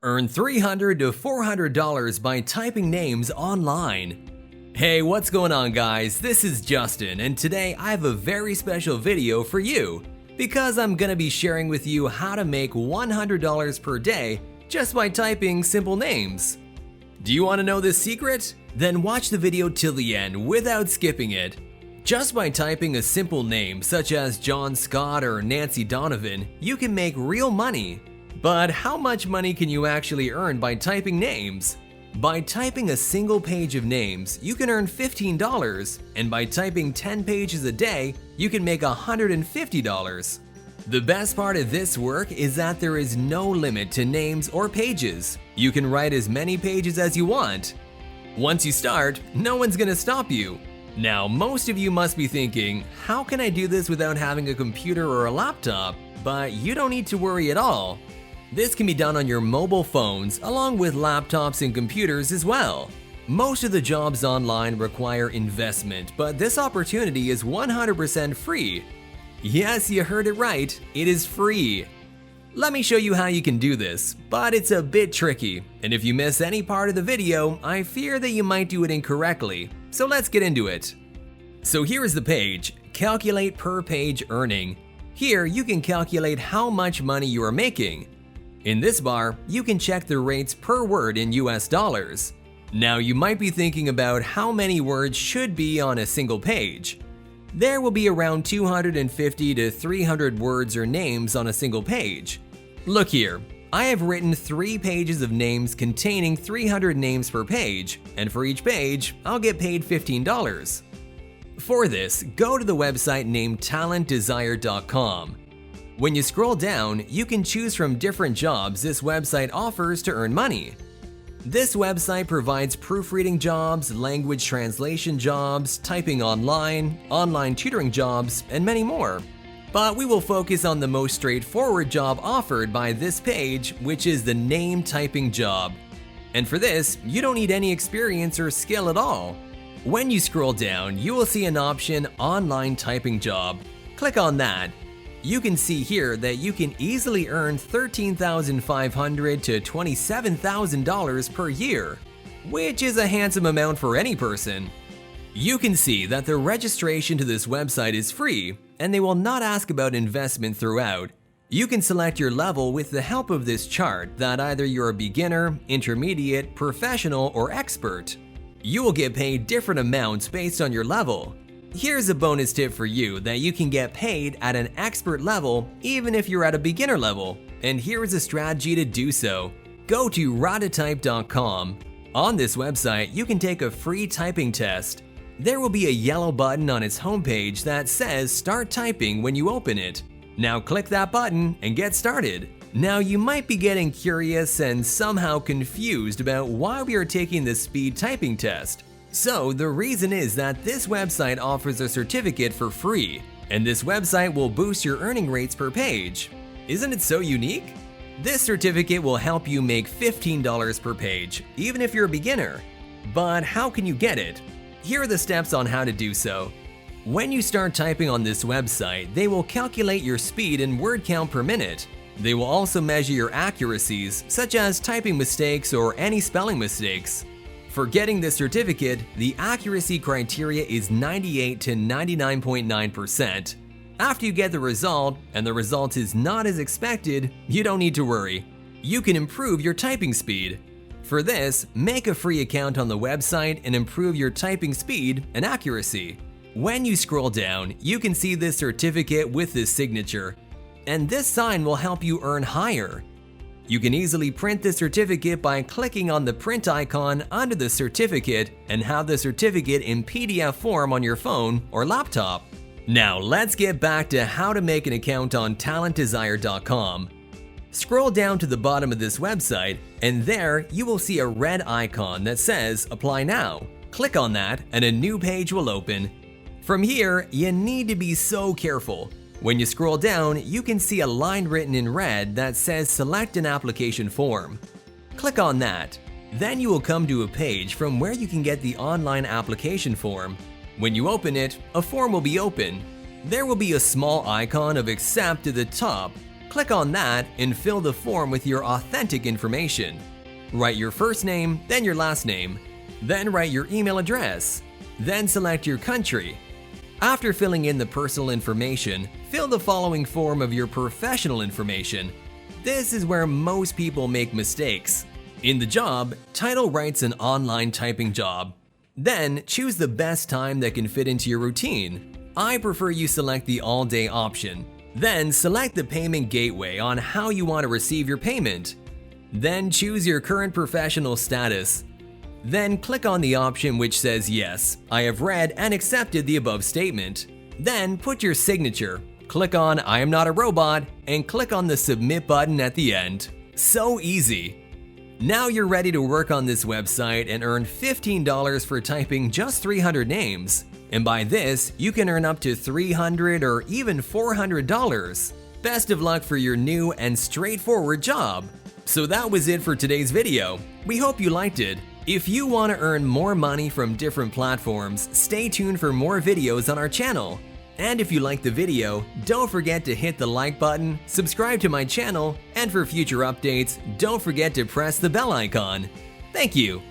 Earn $300 to $400 by typing names online. Hey, what's going on guys? This is Justin, and today I have a very special video for you because I'm gonna be sharing with you how to make $100 per day just by typing simple names. Do you want to know this secret? Then watch the video till the end without skipping it. Just by typing a simple name such as John Scott or Nancy Donovan, you can make real money. But how much money can you actually earn by typing names? By typing a single page of names, you can earn $15, and by typing 10 pages a day, you can make $150. The best part of this work is that there is no limit to names or pages. You can write as many pages as you want. Once you start, no one's gonna stop you. Now, most of you must be thinking, how can I do this without having a computer or a laptop? But you don't need to worry at all. This can be done on your mobile phones along with laptops and computers as well. Most of the jobs online require investment, but this opportunity is 100% free. Yes, you heard it right, it is free. Let me show you how you can do this, but it's a bit tricky, and if you miss any part of the video, I fear that you might do it incorrectly, so let's get into it. So here is the page, Calculate Per Page Earning. Here you can calculate how much money you are making. In this bar, you can check the rates per word in US dollars. Now you might be thinking about how many words should be on a single page. There will be around 250 to 300 words or names on a single page. Look here, I have written 3 pages of names containing 300 names per page, and for each page, I'll get paid $15. For this, go to the website named talentdesire.com. When you scroll down, you can choose from different jobs this website offers to earn money. This website provides proofreading jobs, language translation jobs, typing online, online tutoring jobs, and many more. But we will focus on the most straightforward job offered by this page, which is the name typing job. And for this, you don't need any experience or skill at all. When you scroll down, you will see an option Online Typing Job. Click on that. You can see here that you can easily earn $13,500 to $27,000 per year, which is a handsome amount for any person. You can see that the registration to this website is free, and they will not ask about investment throughout. You can select your level with the help of this chart that either you're a beginner, intermediate, professional, or expert. You will get paid different amounts based on your level. Here's a bonus tip for you that you can get paid at an expert level even if you're at a beginner level, and here is a strategy to do so. Go to radatype.com. On this website, you can take a free typing test. There will be a yellow button on its homepage that says Start Typing when you open it. Now click that button and get started. Now you might be getting curious and somehow confused about why we are taking the speed typing test. So the reason is that this website offers a certificate for free, and this website will boost your earning rates per page. Isn't it so unique? This certificate will help you make $15 per page, even if you're a beginner. But how can you get it? Here are the steps on how to do so. When you start typing on this website, they will calculate your speed and word count per minute. They will also measure your accuracies, such as typing mistakes or any spelling mistakes. For getting this certificate, the accuracy criteria is 98 to 99.9%. After you get the result, and the result is not as expected, you don't need to worry. You can improve your typing speed. For this, make a free account on the website and improve your typing speed and accuracy. When you scroll down, you can see this certificate with this signature, and this sign will help you earn higher. You can easily print the certificate by clicking on the print icon under the certificate and have the certificate in PDF form on your phone or laptop. Now let's get back to how to make an account on talentdesire.com. Scroll down to the bottom of this website, and there you will see a red icon that says Apply Now. Click on that and a new page will open. From here, you need to be so careful. When you scroll down, you can see a line written in red that says Select an application form. Click on that. Then you will come to a page from where you can get the online application form. When you open it, a form will be open. There will be a small icon of Accept at the top. Click on that and fill the form with your authentic information. Write your first name, then your last name. Then write your email address. Then select your country. After filling in the personal information, fill the following form of your professional information. This is where most people make mistakes. In the job, title writes an online typing job. Then choose the best time that can fit into your routine. I prefer you select the all-day option. Then select the payment gateway on how you want to receive your payment. Then choose your current professional status. Then click on the option which says yes, I have read and accepted the above statement. Then put your signature. Click on I am not a robot and click on the submit button at the end. So easy. Now you're ready to work on this website and earn $15 for typing just 300 names. And by this, you can earn up to $300 or even $400. Best of luck for your new and straightforward job. So that was it for today's video. We hope you liked it. If you want to earn more money from different platforms, stay tuned for more videos on our channel. And if you liked the video, don't forget to hit the like button, subscribe to my channel, and for future updates, don't forget to press the bell icon. Thank you!